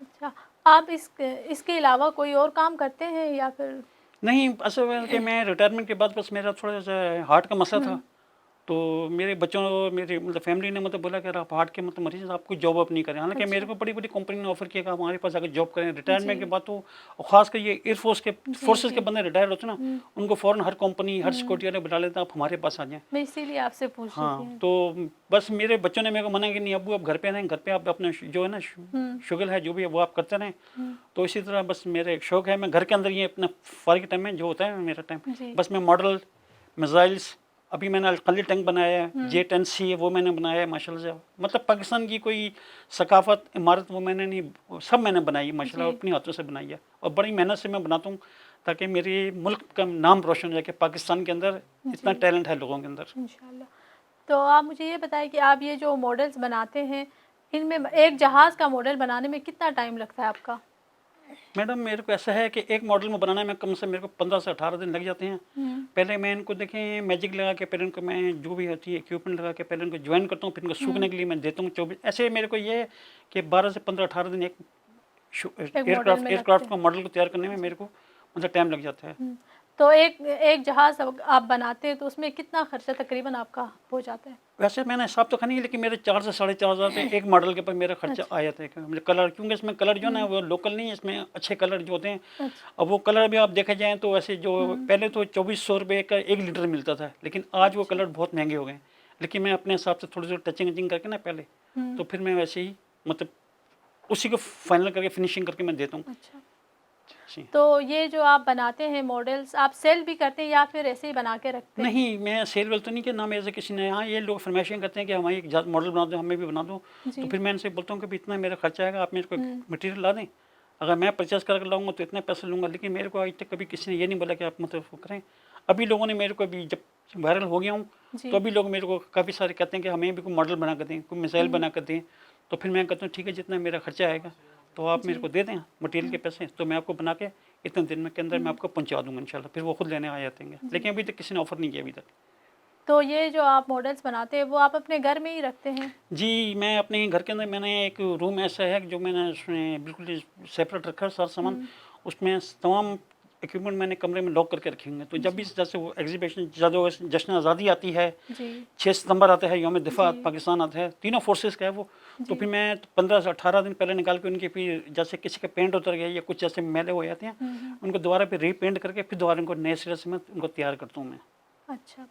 اچھا، آپ اس کے علاوہ کوئی اور کام کرتے ہیں یا پھر؟ نہیں، اصل ہے کہ میں ریٹائرمنٹ کے بعد بس میرا تھوڑا سا ہارٹ کا مسئلہ تھا، تو میرے بچوں میری مطلب فیملی نے مطلب بولا کہ آپ ہارٹ کے مطلب مریض آپ کو جاب اپ نہیں کریں، حالانکہ میرے کو بڑی بڑی کمپنی نے آفر کیا کہ آپ ہمارے پاس آ کے جاب کریں ریٹائرمنٹ کے بعد، تو اور خاص کر یہ ایئر فورس کے فورسز کے بندے ریٹائر ہوتے ہیں نا، ان کو فوراً ہر کمپنی ہر سیکورٹی والے بتا لیتے ہیں آپ ہمارے پاس آ جائیں. میں اسی لیے آپ سے پوچھ رہی ہاں، تھی. تو بس میرے بچوں نے میرے کو منع کہ نہیں ابو آپ گھر پہ رہیں، گھر پہ آپ اپنا جو ہے نا شغل ہے جو بھی ہے وہ آپ کرتے رہیں. تو اسی طرح بس میرا ایک شوق ہے، میں گھر کے اندر یہ اپنا فارغ ٹائم میں جو ہوتا ہے میرا ٹائم، بس میں ماڈل میزائلس، ابھی میں نے القلی ٹینک بنایا ہے، J-10C وہ میں نے بنایا ہے ماشاء اللہ سے. مطلب پاکستان کی کوئی ثقافت عمارت وہ میں نے نہیں، سب میں نے بنائی ہے ماشاء اللہ، اپنی ہاتھوں سے بنائی ہے، اور بڑی محنت سے میں بناتا ہوں تاکہ میری ملک کا نام روشن ہو جائے کہ پاکستان کے اندر اتنا ٹیلنٹ ہے لوگوں کے اندر. انشاءاللہ. تو آپ مجھے یہ بتائیں کہ آپ یہ جو ماڈلز بناتے ہیں، ان میں ایک جہاز کا ماڈل بنانے میں کتنا ٹائم لگتا ہے آپ کا؟ میڈم میرے کو ایسا ہے کہ ایک ماڈل میں بنانے میں کم سے میرے کو 15 سے 18 دن لگ جاتے ہیں. پہلے میں ان کو دیکھیں میجک لگا کے پہلے ان کو میں جو بھی ہوتی ہے اکوپمنٹ لگا کے پہلے ان کو جوائن کرتا ہوں، پھر ان کو سوکھنے کے لیے میں دیتا ہوں 24. ایسے میرے کو یہ ہے کہ 12 سے 15 18 دن ایک ایئر کرافٹ کا ماڈل کو تیار کرنے میں میرے کو مطلب ٹائم لگ جاتا ہے. تو ایک جہاز آپ بناتے ہیں تو اس میں کتنا خرچہ تقریباً آپ کا ہو جاتا ہے؟ ویسے میں نے حساب تو نہیں، لیکن میرے 4 سے 4.5 ہزار ایک ماڈل کے پر میرا خرچہ آ جاتا ہے. مجھے کلر، کیونکہ اس میں کلر جو ہے نا وہ لوکل نہیں ہے، اس میں اچھے کلر جو ہوتے ہیں. اب وہ کلر بھی آپ دیکھا جائیں تو ایسے جو پہلے تو 2400 روپے کا 1 لیٹر ملتا تھا، لیکن آج وہ کلر بہت مہنگے ہو گئے ہیں. لیکن میں اپنے حساب سے تھوڑی سی ٹچنگ کر کے نا پہلے، تو پھر میں ویسے ہی مطلب اسی کو فائنل کر کے فنیشنگ کر کے میں دیتا ہوں. اچھا، تو یہ جو آپ بناتے ہیں ماڈلز، آپ سیل بھی کرتے ہیں یا پھر ایسے ہی بنا کے رکھتے ہیں؟ نہیں، میں سیل ویل تو نہیں کہ نہ میرے سے کسی نے. ہاں یہ لوگ فرمائشیں کرتے ہیں کہ ہمیں ایک ماڈل بنا دو، ہمیں بھی بنا دو. تو پھر میں ان سے بولتا ہوں کہ اتنا میرا خرچہ آئے گا، آپ میرے کو مٹیریل لا دیں، اگر میں پرچیز کر کے لاؤں گا تو اتنے پیسے لوں گا. لیکن میرے کو آج تک کبھی کسی نے یہ نہیں بولا کہ آپ مطلب وہ کریں. ابھی لوگوں نے میرے کو ابھی جب وائرل ہو گیا ہوں تو ابھی لوگ میرے کو کافی سارے کہتے ہیں کہ ہمیں بھی کوئی ماڈل بنا کر دیں، کوئی میزائل بنا کر دیں. تو پھر میں کہتا ہوں ٹھیک ہے جتنا میرا خرچہ آئے گا تو آپ میرے کو دے دیں مٹیریل کے پیسے، تو میں آپ کو بنا کے اتنے دن کے اندر میں آپ کو پہنچا دوں گا انشاءاللہ. پھر وہ خود لینے آ جاتے ہیں. لیکن ابھی تک کسی نے آفر نہیں کیا ابھی تک. تو یہ جو آپ ماڈلز بناتے ہیں وہ آپ اپنے گھر میں ہی رکھتے ہیں؟ جی، میں اپنے گھر کے اندر میں نے ایک روم ایسا ہے جو میں نے اس میں بالکل سیپریٹ رکھا ہے سارا سامان. اس میں تمام اکوپمنٹ میں نے کمرے میں لاک کر کے رکھے ہوئے ہیں. تو جب بھی جیسے وہ ایگزیبیشن جشن آزادی آتی ہے، 6 ستمبر آتا ہے، یوم دفاع پاکستان آتا ہے، تینوں فورسز کا ہے وہ. تو پھر میں 15 سے 18 دن پہلے نکال کے ان کے پھر جیسے کسی کا پینٹ اتر گیا یا کچھ جیسے میلے ہو جاتے ہیں، ان کو دوبارہ پھر ری پینٹ کر کے پھر دوبارہ ان کو نئے سرے سے میں ان کو تیار کرتا ہوں میں. اچھا،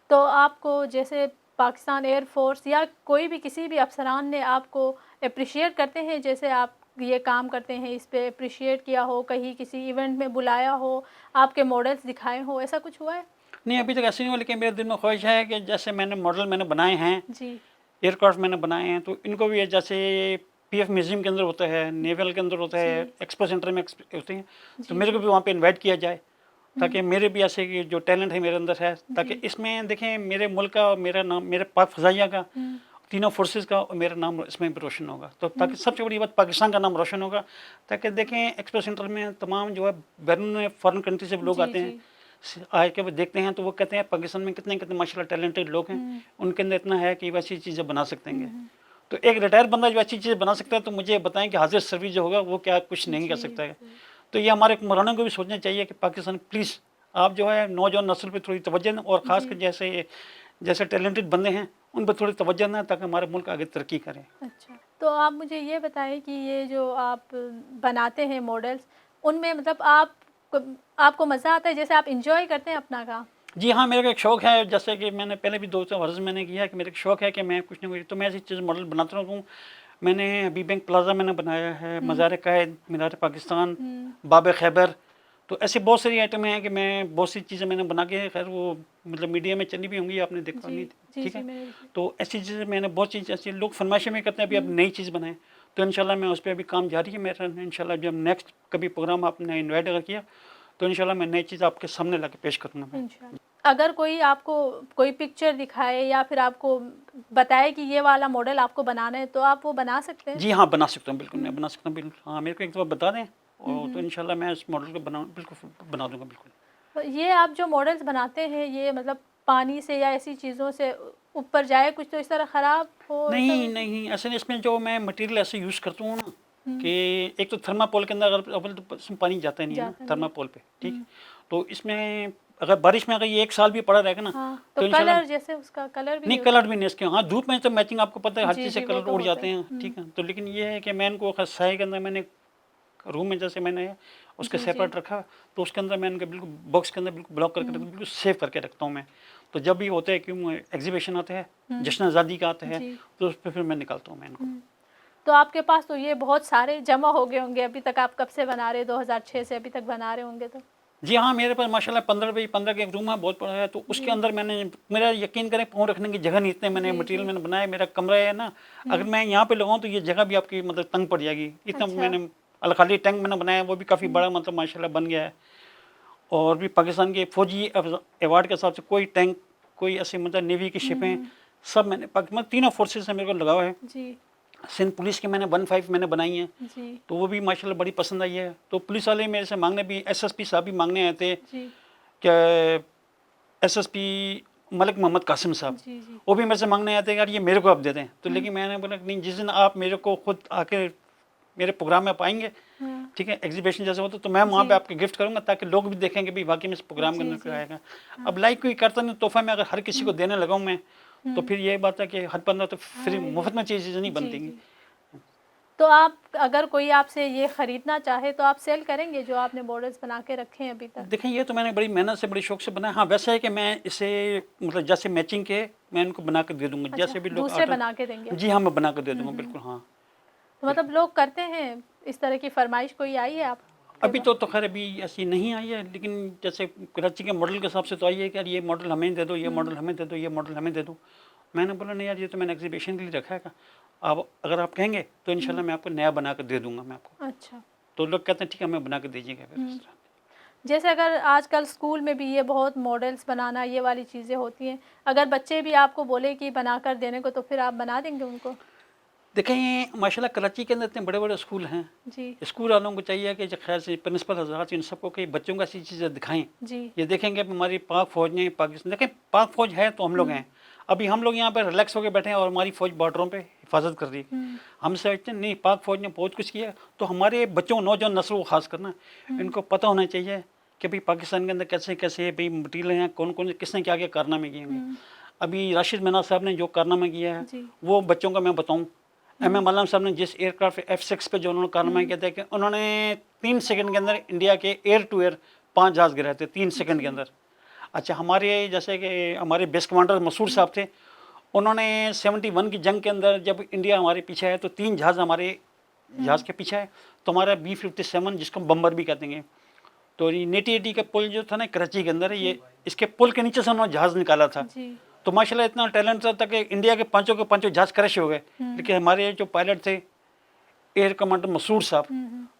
تو آپ کو جیسے پاکستان ایئر فورس یا کوئی بھی کسی بھی افسران نے آپ کو اپریشیٹ کرتے ہیں جیسے آپ یہ کام کرتے ہیں، اس پہ اپریشیٹ کیا ہو، کہیں کسی ایونٹ میں بلایا ہو، آپ کے ماڈلز دکھائے ہو، ایسا کچھ ہوا ہے؟ نہیں ابھی تک ایسے نہیں ہوا، لیکن میرے دل میں خواہش ہے کہ جیسے میں نے ماڈل میں نے بنائے ہیں، ایئر کرافٹ میں نے بنائے ہیں، تو ان کو بھی جیسے PF میوزیم کے اندر ہوتا ہے، نیول کے اندر ہوتا ہے، ایکسپو سینٹر میں ہوتے ہیں، تو میرے کو بھی وہاں پہ انوائٹ کیا جائے تاکہ میرے بھی ایسے جو ٹیلنٹ ہے میرے اندر ہے، تاکہ اس میں دیکھیں میرے ملک کا اور میرا نام، میرے پاک فضائیہ کا، تینوں فورسز کا اور میرا نام اس میں بھی روشن ہوگا. تو تاکہ سب سے بڑی بات پاکستان کا نام روشن ہوگا. تاکہ دیکھیں ایکسپو سینٹر میں تمام جو ہے بیرون فارن کنٹری سے لوگ آتے ہیں، آ کے وہ دیکھتے ہیں تو وہ کہتے ہیں پاکستان میں کتنے ماشاء اللہ ٹیلنٹڈ لوگ ہیں، ان کے اندر اتنا ہے کہ ویسی چیزیں بنا سکتے ہیں. تو ایک ریٹائر بندہ جو ایسی چیزیں بنا سکتا ہے تو مجھے بتائیں کہ حاضر سروس جو ہوگا وہ کیا کچھ نہیں کر سکتا ہے. تو یہ ہمارے حکمرانوں کو بھی سوچنا چاہیے کہ پاکستان پلیز آپ جو ہے نوجوان نسل پہ تھوڑی توجہ دیں، اور خاص کر جیسے ٹیلنٹڈ بندے ہیں ان پہ تھوڑی توجہ دیں تاکہ ہمارا ملک آگے ترقی کرے. اچھا، تو آپ مجھے یہ بتائیں کہ یہ جو آپ بناتے ہیں ماڈلز، ان میں مطلب آپ کو مزہ آتا ہے، جیسے آپ انجوائے کرتے ہیں اپنا کام؟ جی ہاں، میرا ایک شوق ہے، جیسے کہ میں نے پہلے بھی 2 ورز میں نے کیا کہ میرا ایک شوق ہے کہ میں کچھ نہ کچھ تو میں ایسی چیز ماڈل بناتا رہتا ہوں. میں نے ابھی بینک پلازا میں نے بنایا ہے، مزار قائد، مینار پاکستان، باب خیبر. تو ایسی بہت ساری آئٹمیں ہیں کہ میں بہت سی چیزیں میں نے بنا کے، خیر وہ مطلب میڈیا میں چلی بھی ہوں گی، آپ نے دیکھا نہیں، ٹھیک ہے. تو ایسی چیزیں میں نے بہت چیز ایسی لوگ فرمائشیں میں کرتے ہیں ابھی آپ نئی چیز بنائیں، تو انشاءاللہ میں اس پہ ابھی کام جاری ہے میرا. انشاءاللہ جب نیکسٹ کبھی پروگرام آپ نے انوائٹ اگر کیا تو انشاءاللہ میں نئی چیز آپ کے سامنے لا کے پیش کروں گا. اگر کوئی آپ کو کوئی پکچر دکھائے یا پھر آپ کو بتائے کہ یہ والا ماڈل آپ کو بنانا ہے تو آپ وہ بنا سکتے ہیں؟ جی ہاں بنا سکتا ہوں، بالکل میں بنا سکتا ہوں، بالکل. ہاں میرے کو ایک دفعہ بتا دیں اور تو انشاءاللہ میں اس ماڈل کو بالکل بنا دوں گا. بالکل. یہ آپ جو ماڈلز بناتے ہیں یہ مطلب پانی سے یا ایسی چیزوں سے اوپر جائے کچھ تو اس طرح خراب ہو؟ نہیں ایسے نہیں، اس میں جو میں مٹیریل ایسے یوز کرتا ہوں نا کہ ایک تو تھرماپول کے اندر اگر اول تو اس میں پانی جاتا ہی نہیں ہے نا تھرماپول پہ، ٹھیک، تو اس میں اگر بارش میں اگر یہ ایک سال بھی پڑا رہے گا نا تو کلر جیسے اس کا کلر بھی نہیں، کلر بھی نہیں اس کے، ہاں دھوپ میں تو میچنگ آپ کو پتہ ہے ہر چیز سے کلر اڑ جاتے ہیں، ٹھیک ہے، تو لیکن یہ ہے کہ میں ان کو سائے کے اندر میں نے روم میں جیسے میں نے اس کے سیپریٹ رکھا، تو اس کے اندر میں ان کے بالکل باکس کے اندر بالکل بلاک کر کے بالکل سیف کر کے رکھتا ہوں میں، تو جب بھی ہوتا ہے کہ ایگزیبیشن آتے ہیں جشن آزادی کا آتا ہے تو اس پہ پھر میں نکالتا ہوں میں ان کو۔ تو آپ کے پاس تو یہ بہت سارے جمع ہو گئے ہوں گے ابھی تک، آپ کب سے بنا رہے 2006 سے ابھی تک بنا رہے ہوں گے تو؟ جی ہاں، میرے پاس ماشاء اللہ 15x15 کا ایک روم ہے، بہت بڑا ہے، تو اس کے اندر میں نے، میرا یقین کریں پاؤں رکھنے کی جگہ نہیں، اتنے میں نے مٹیریل میں نے بنایا، میرا کمرہ ہے نا، اگر میں یہاں پہ لگاؤں تو یہ جگہ بھی آپ کی مطلب تنگ پڑ جائے گی، اتنا میں نے الخالی ٹینک میں نے بنایا، وہ بھی کافی بڑا مطلب ماشاء اللہ بن گیا ہے، اور بھی پاکستان کے فوجی ایوارڈ کے حساب سے کوئی ٹینک، کوئی ایسے مطلب نیوی کی شپیں سب میں نے تینوں فورسز سے میرے کو لگا ہوا ہے، سندھ پولیس کی میں نے 15 میں نے بنائی ہیں، تو وہ بھی ماشاء اللہ بڑی پسند آئی ہے، تو پولیس والے میرے سے مانگنے بھی، ایس ایس پی صاحب بھی مانگنے آئے تھے کہ ایس ایس پی ملک محمد قاسم صاحب، وہ بھی میرے سے مانگنے آئے تھے کہ یار یہ میرے کو آپ دے دیں، تو لیکن میں نے بولا کہ نہیں، جس دن آپ میرے کو خود آ کے میرے پروگرام میں آپ آئیں گے، ٹھیک ہے، ایگزیبیشن جیسے ہوتا تو میں وہاں پہ آپ کے گفٹ کروں گا تاکہ لوگ بھی دیکھیں کہ بھی واقعی میں اس پروگرام کے اندر آئے گا۔ اب لائک کوئی کرتا نہیں تحفہ میں اگر ہر کسی کو دینے لگاؤں میں تو پھر یہ بات ہے کہ ہر بندہ تو فری مفت میں چیزیں نہیں بنتی گی۔ تو آپ اگر کوئی آپ سے یہ خریدنا چاہے تو آپ سیل کریں گے جو آپ نے ماڈلز بنا کے رکھے ہیں ابھی تک؟ دیکھیں یہ تو میں نے بڑی محنت سے بڑی شوق سے بنایا، ہاں ویسا ہے کہ میں اسے مطلب جیسے میچنگ کے میں ان کو بنا کے دے دوں گا، جیسے بھی لوگ دوسرے بنا کے دیں گے؟ جی ہاں میں بنا کے دے دوں گا، بالکل ہاں۔ مطلب لوگ کرتے ہیں اس طرح کی فرمائش کوئی آئی ہے آپ؟ ابھی تو خیر ابھی ایسی نہیں آئی ہے، لیکن جیسے کراچی کے ماڈل کے حساب سے تو آئی ہے کہ یار یہ ماڈل ہمیں دے دو، یہ ماڈل ہمیں دے دو، یہ ماڈل ہمیں دے دو، میں نے بولا نہیں یار یہ تو میں نے ایگزیبیشن کے لیے رکھا ہے، آپ اگر آپ کہیں گے تو انشاءاللہ میں آپ کو نیا بنا کے دے دوں گا میں آپ کو۔ اچھا، تو لوگ کہتے ہیں ٹھیک ہے ہمیں بنا کے دیجیے گا پھر اس طرح۔ جیسے اگر آج کل اسکول میں بھی یہ بہت ماڈلز بنانا یہ والی چیزیں ہوتی ہیں، اگر بچے بھی آپ کو بولے کہ بنا کر دینے کو تو پھر آپ بنا دیں گے ان کو؟ دیکھیں ماشاء اللہ کراچی کے اندر اتنے بڑے بڑے اسکول ہیں، اسکول والوں کو چاہیے کہ خیر سے پرنسپل حضرات ان سب کو کہ بچوں کو ایسی چیزیں دکھائیں، یہ دیکھیں گے ہماری پاک فوج نے پاکستان، دیکھیں پاک فوج ہے تو ہم لوگ ہیں، ابھی ہم لوگ یہاں پہ ریلیکس ہو کے بیٹھے ہیں اور ہماری فوج بارڈروں پہ حفاظت کر رہی ہے، ہم سمجھتے ہیں نہیں پاک فوج نے بہت کچھ کیا، تو ہمارے بچوں نوجوان نسلوں کو خاص کرنا ان کو پتہ ہونا چاہیے کہ بھئی پاکستان کے اندر کیسے کیسے بھئی مٹیریل ہیں، کون کون کس نے کیا کیا کارنامے کیے ہیں۔ ابھی راشد مینا صاحب نے جو کارنامہ کیا ہے وہ بچوں کا میں بتاؤں، ایم ایم علام صاحب نے جس ایئر کرافٹ F6 پہ جو انہوں نے کارنامہ کیا تھا کہ انہوں نے 3 سیکنڈ کے اندر انڈیا کے ایئر ٹو ایئر 5 جہاز گرائے تھے 3 سیکنڈ کے اندر۔ اچھا ہمارے جیسے کہ ہمارے بیس کمانڈر مسعود صاحب تھے، انہوں نے 71 کی جنگ کے اندر جب انڈیا ہمارے پیچھے ہے تو 3 جہاز ہمارے جہاز کے پیچھے ہے، تو ہمارا B-57 جس کو بمبر بھی کہتے ہیں، تو یہ نیٹی ایٹی کا پل جو تھا نا کراچی کے اندر، یہ اس کے پل کے نیچے سے انہوں نے جہاز نکالا تھا، تو ماشاء اللہ اتنا ٹیلنٹ تھا کہ انڈیا کے پانچوں جہاز کریش ہو گئے، لیکن ہمارے جو پائلٹ تھے ایئر کمانڈر مسعود صاحب،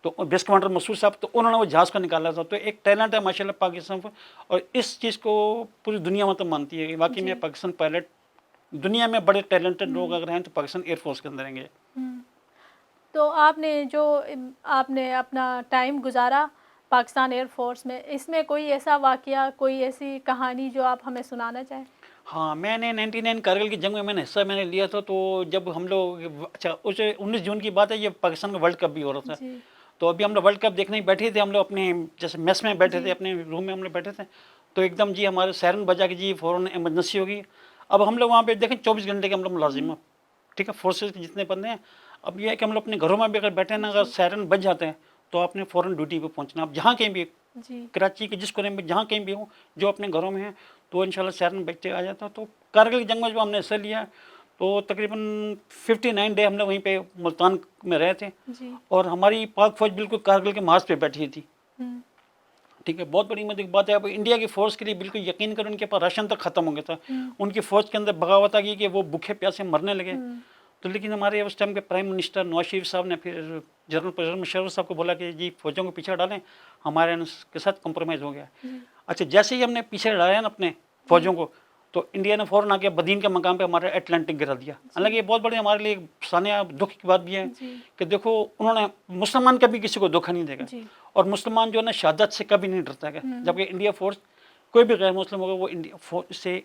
تو بیس کمانڈر مسعود صاحب، تو انہوں نے وہ جہاز کو نکالا تھا، تو ایک ٹیلنٹ ہے ماشاء اللہ پاکستان کو، اور اس چیز کو پوری دنیا مطلب مانتی ہے کہ واقعی میں پاکستان پائلٹ دنیا میں بڑے ٹیلنٹڈ لوگ اگر ہیں تو پاکستان ایئر فورس کے اندر ہیں گے۔ تو آپ نے اپنا ٹائم گزارا پاکستان ایئر فورس میں، اس میں کوئی ایسا واقعہ، کوئی ایسی کہانی جو آپ ہمیں سنانا چاہیں؟ ہاں میں نے 99 کارگل کی جنگ میں نے حصہ میں نے لیا تھا، تو جب ہم لوگ اچھا اس 19 جون کی بات ہے، یہ پاکستان کا ورلڈ کپ بھی ہو رہا تھا، تو ابھی ہم لوگ ورلڈ کپ دیکھنے بیٹھے تھے، ہم لوگ اپنے جیسے میس میں بیٹھے تھے، اپنے روم میں ہم لوگ بیٹھے تھے، تو ایک دم جی ہمارے سائرن بجا کہ جی فوراً ایمرجنسی ہوگی۔ اب ہم لوگ وہاں پہ دیکھیں 24 گھنٹے کے ہم لوگ ملازم ہیں، ٹھیک ہے، فورسز کے جتنے بندے ہیں، اب یہ ہے کہ ہم لوگ اپنے گھروں میں بھی اگر بیٹھے نا، اگر سائرن بج جاتے ہیں تو آپ نے فوراً ڈیوٹی پہ پہنچنا، اب جہاں کہیں بھی کراچی کے جس کونے میں جہاں کہیں بھی ہوں، جو اپنے گھروں میں ہیں تو انشاءاللہ سائرن بجتے آ جاتا۔ تو کارگل کی جنگ میں جو ہم نے حصہ لیا تو تقریباً 59 ڈے ہم لوگ وہیں پہ ملتان میں رہے تھے، اور ہماری پاک فوج بالکل کارگل کے محاذ پہ بیٹھی تھی، ٹھیک ہے، بہت بڑی مدد بات ہے۔ اب انڈیا کی فورس کے لیے بالکل یقین کریں ان کے پاس راشن تک ختم ہو گیا تھا، ان کی فوج کے اندر بغاوت آ گئی کہ وہ بھوکے پیاسے مرنے لگے، تو لیکن ہمارے اس ٹائم کے پرائم منسٹر نواز شریف صاحب نے پھر جنرل پرویز مشرف صاحب کو بولا کہ جی فوجوں کو پیچھے ڈالیں، ہمارے ان کے ساتھ کمپرومائز ہو گیا۔ اچھا جیسے ہی ہم نے پیچھے ڈالا نا اپنے فوجوں کو، تو انڈیا نے فوراً آ کے بدین کے مقام پہ ہمارا اٹلانٹک گرا دیا، حالانکہ یہ بہت بڑی ہمارے لیے سانیہ دکھ کی بات بھی ہے کہ دیکھو انہوں نے مسلمان کبھی کسی کو دھوکہ نہیں دے گا، اور مسلمان جو ہے نا شہادت سے کبھی نہیں ڈرتا ہے، جبکہ انڈیا فورس کوئی بھی غیر مسلم ہوگا وہ انڈیا فورس سے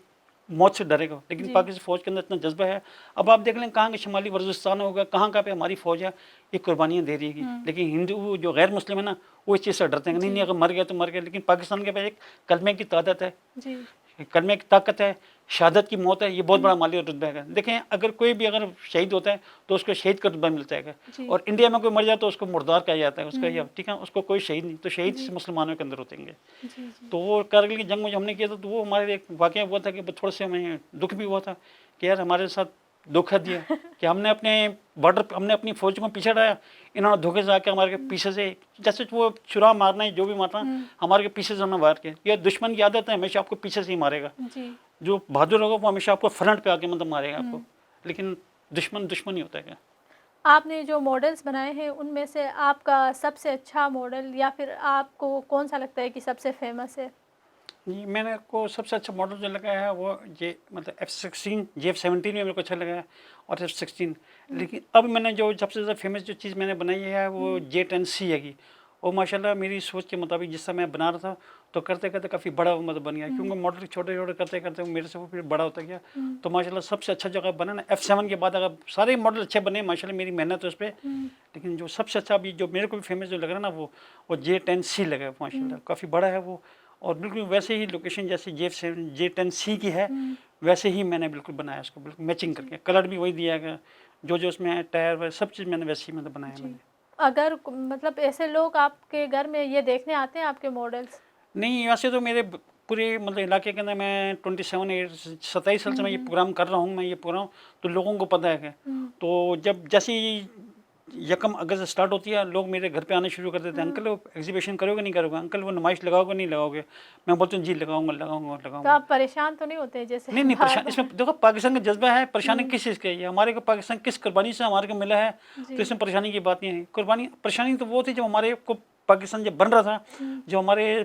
موت سے ڈرے گا، لیکن پاکستان فوج کے اندر اتنا جذبہ ہے. اب آپ دیکھ لیں کہاں کے شمالی وزیرستان ہوگا، کہاں پہ ہماری فوج ہے یہ قربانیاں دے رہی ہے. لیکن ہندو جو غیر مسلم ہے نا وہ اس چیز سے ڈرتے ہیں کہ نہیں اگر مر گیا تو مر گیا. لیکن پاکستان کے پاس ایک کلمے کی تعداد ہے، کلمے کی طاقت ہے، شہادت کی موت ہے، یہ بہت بڑا مالی رتبہ ہے. دیکھیں اگر کوئی بھی اگر شہید ہوتا ہے تو اس کو شہید کا رتبہ ملتا ہے. اور انڈیا میں کوئی مر جائے تو اس کو مردار کہا جاتا ہے، اس کا یہ ٹھیک ہے، اس کو کوئی شہید نہیں. تو شہید مسلمانوں کے اندر ہوتے ہیں. تو وہ کارگل کی جنگ میں جو ہم نے کیا تھا تو وہ ہمارے ایک واقعہ ہوا تھا کہ تھوڑا سے ہمیں دکھ بھی ہوا تھا کہ یار ہمارے ساتھ دھوکہ دیا کہ ہم نے اپنے بارڈر پہ ہم نے اپنی فوج کو پیچھے ڈایا، انہوں نے دھوکے سے آ کے ہمارے پیچھے سے جیسے وہ چرا مارنا ہے جو بھی مارنا ہمارے پیچھے سے ہم نے وار کیا. یہ دشمن کی عادت ہے ہمیشہ آپ کو پیچھے سے ہی مارے گا. جو بہادر ہوگا وہ ہمیشہ آپ کو فرنٹ پہ آ کے مطلب مارے گا آپ کو. لیکن دشمن ہی ہوتا ہے. کیا آپ نے جو ماڈلز بنائے ہیں ان میں سے آپ کا سب سے اچھا ماڈل یا پھر آپ کو کون سا لگتا ہے کہ سب سے فیمس ہے؟ جی میں نے کو سب سے اچھا ماڈل جو لگا ہے وہ یہ مطلب F-16 JF-17 میں میرے کو اچھا لگا ہے اور F-16. لیکن اب میں نے جو سب سے زیادہ فیمس جو چیز میں نے بنائی ہے وہ J-10C ہے. اور ماشاء اللہ میری سوچ کے مطابق جس سے میں بنا رہا تھا تو کرتے کرتے کافی بڑا مطلب بن گیا، کیونکہ ماڈل چھوٹے چھوٹے کرتے کرتے میرے سے وہ پھر بڑا ہوتا گیا. تو ماشاء اللہ سب سے اچھا جو بنا نا F-7 کے بعد اگر سارے ماڈل اچھے بنے ماشاء اللہ میری محنت ہے اس پہ. لیکن جو سب سے اچھا ابھی جو میرے کو بھی فیمس جو لگ رہا ہے نا وہ J-10C لگا ہے ماشاء اللہ. کافی بڑا ہے وہ اور بالکل ویسے ہی لوکیشن جیسے J-10C کی ہے ویسے ہی میں نے بالکل بنایا اس کو، بالکل میچنگ کر کے. کلر بھی وہی دیا گیا، جو اس میں ٹائر سب چیز میں نے ویسے ہی مطلب بنایا. میں نے اگر مطلب ایسے لوگ آپ کے گھر میں یہ دیکھنے آتے ہیں آپ کے ماڈلس؟ نہیں، ویسے تو میرے پورے مطلب علاقے کے اندر میں 27 سال سے میں یہ پروگرام کر رہا ہوں. میں یہ پروگرام تو لوگوں کو پتہ ہے. تو جب جیسے 1 اگست اسٹارٹ ہوتی ہے لوگ میرے گھر پہ آنا شروع کر دیتے ہیں، انکل وہ ایگزیبیشن کرو گے نہیں کرو گے، انکل وہ نمائش لگاؤ گے نہیں لگاؤ گے. میں بولتا ہوں جی لگاؤں گا. تو آپ پریشان تو نہیں ہوتے جیسے؟ نہیں پریشان، اس میں دیکھو پاکستان کا جذبہ ہے. پریشانی کس چیز کا ہے؟ ہمارے کو پاکستان کس قربانی سے ہمارے کو ملا ہے تو اس میں پریشانی کی بات نہیں ہے. پریشانی تو وہ تھی جب ہمارے کو پاکستان جب بن رہا تھا، جو ہمارے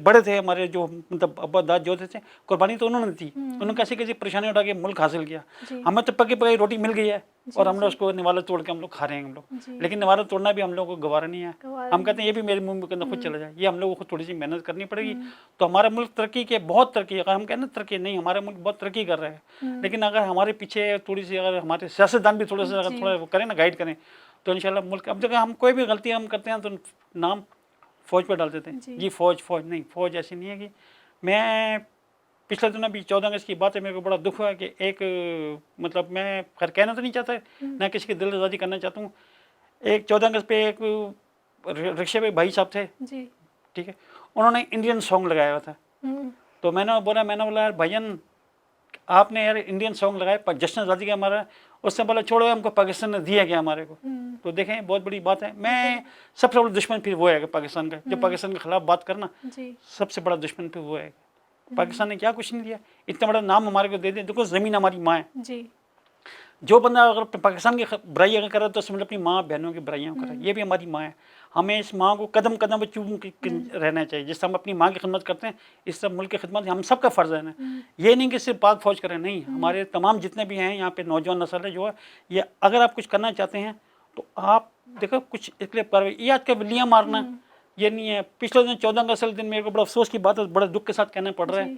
بڑے تھے، ہمارے جو مطلب ابا داد جو تھے قربانی تو انہوں نے تھی. انہوں نے کیسی پریشانی اٹھا کے ملک حاصل کیا. ہمیں تو پکی پکی روٹی مل گئی ہے اور ہم لوگ اس کو نوالا توڑ کے ہم لوگ کھا رہے ہیں ہم لوگ. لیکن نوالا توڑنا بھی ہم لوگوں کو گوارا نہیں ہے. ہم کہتے ہیں یہ بھی میرے منہ کے اندر خود چلا جائے. یہ ہم لوگوں کو تھوڑی سی محنت کرنی پڑے گی. تو ہمارا ملک ترقی کے بہت ترقی، اگر ہم کہیں نا ترقی نہیں، ہمارا ملک بہت ترقی کر رہا ہے. لیکن اگر ہمارے پیچھے تھوڑی سی اگر ہمارے سیاستدان بھی تھوڑا وہ کریں نا، گائیڈ کریں تو انشاءاللہ ملک. اب دیکھیں ہم کوئی بھی غلطی ہم کرتے ہیں تو نام فوج پہ ڈال دیتے ہیں. جی فوج نہیں، فوج ایسی نہیں ہے. کہ میں پچھلے دنوں بھی 14 اگست کی بات ہے، میرے کو بڑا دکھ ہوا کہ ایک مطلب میں خیر کہنا تو نہیں چاہتا، نہ کسی کی دل آزادی کرنا چاہتا ہوں. ایک 14 اگست پہ ایک رکشے پہ بھائی صاحب تھے، ٹھیک ہے، انہوں نے انڈین سانگ لگایا ہوا تھا. تو میں نے بولا یار بھائی جان آپ نے یار انڈین سانگ لگایا جشن آزادی کا ہمارا. اس سے بولا چھوڑو ہم کو پاکستان نے دیا گیا ہمارے کو. تو دیکھیں بہت بڑی بات ہے. میں سب سے بڑا دشمن پھر وہ ہے کہ پاکستان کا، جو پاکستان کے خلاف بات کرنا سب سے بڑا دشمن پھر وہ ہے. پاکستان نے کیا کچھ نہیں دیا، اتنا بڑا نام ہمارے کو دے دیں. دیکھو زمین ہماری ماں ہے. جو بندہ اگر پاکستان کی برائی اگر کرے تو سمجھ اپنی ماں بہنوں کی برائیاں کر رہا ہے. یہ بھی ہماری ماں ہے. ہمیں اس ماں کو قدم قدم پہ چوم کے رہنا چاہیے. جس سے ہم اپنی ماں کی خدمت کرتے ہیں اس سے ملک کی خدمت ہم سب کا فرض ہے. یہ نہیں کہ صرف پاک فوج کریں، نہیں، ہمارے تمام جتنے بھی ہیں یہاں پہ نوجوان نسل ہے جو ہے، یہ اگر آپ کچھ کرنا چاہتے ہیں تو آپ دیکھو کچھ اقلیب کاروائی. یہ آج کا بلیاں مارنا یہ نہیں ہے. پچھلے دن 14 اگست دن میرے کو بڑا افسوس کی بات ہے، بڑے دکھ کے ساتھ کہنا پڑ رہا ہے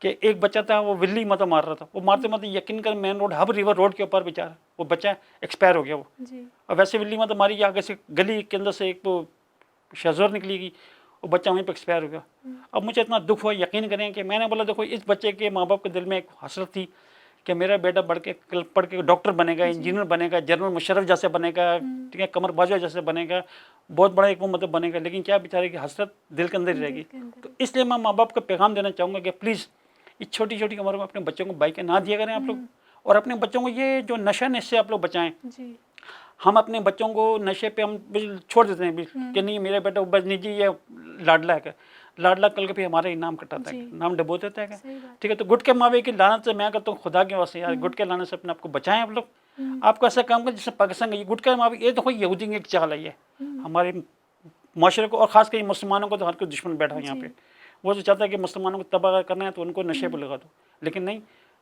کہ ایک بچہ تھا وہ ولی مطلب مار رہا تھا. وہ مارتے مارتے یقین کر main road Hub river road کے اوپر بیچارہ وہ بچہ ایکسپائر ہو گیا. وہ اور ویسے ولی مطلب ماری آگے سے گلی کے اندر سے ایک شزور نکلی گئی، وہ بچہ وہیں پہ ایکسپائر ہو گیا. اب مجھے اتنا دکھ ہوا، یقین کریں کہ میں نے بولا دیکھو اس بچے کے ماں باپ کے دل میں ایک حسرت تھی کہ میرا بیٹا پڑھ کے ڈاکٹر بنے گا، انجینئر بنے گا، جنرل مشرف جیسے بنے گا، ٹھیک ہے، قمر باجوہ جیسے بنے گا، بہت بڑا ایک مطلب بنے گا. لیکن کیا بیچارے کی حسرت دل کے اندر ہی رہے گی. تو اس لیے میں ماں باپ کو پیغام دینا چاہوں گا کہ پلیز اس چھوٹی چھوٹی عمر میں اپنے بچوں کو بائکیں نہ دیا کریں آپ لوگ. اور اپنے بچوں کو یہ جو نشہ اس سے آپ لوگ بچائیں. ہم اپنے بچوں کو نشے پہ ہم چھوڑ دیتے ہیں کہ نہیں میرا بیٹا بس نہیں جی یہ لاڈلا ہے. لاڈلا کل کے پھر ہمارا ہی نام کٹاتا ہے، نام ڈبو دیتا ہے. ٹھیک ہے، تو گٹکے ماوے کی لعنت سے میں کہتا ہوں خدا کے واسطے یار گٹکے لانے سے اپنے آپ کو بچائیں آپ لوگ. آپ کو ایسا کام کریں جس سے پاکستان کا یہ گٹکا ماوے یہ دیکھو یہودی کی ایک چال ہے. یہ ہمارے معاشرے کو اور خاص کر مسلمانوں کو تو ہر کوئی دشمن بیٹھا ہے یہاں پہ. وہ تو چاہتا ہے کہ مسلمانوں کو تباہ کرنا ہے تو ان کو نشے پہ لگا دو. لیکن نہیں،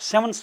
27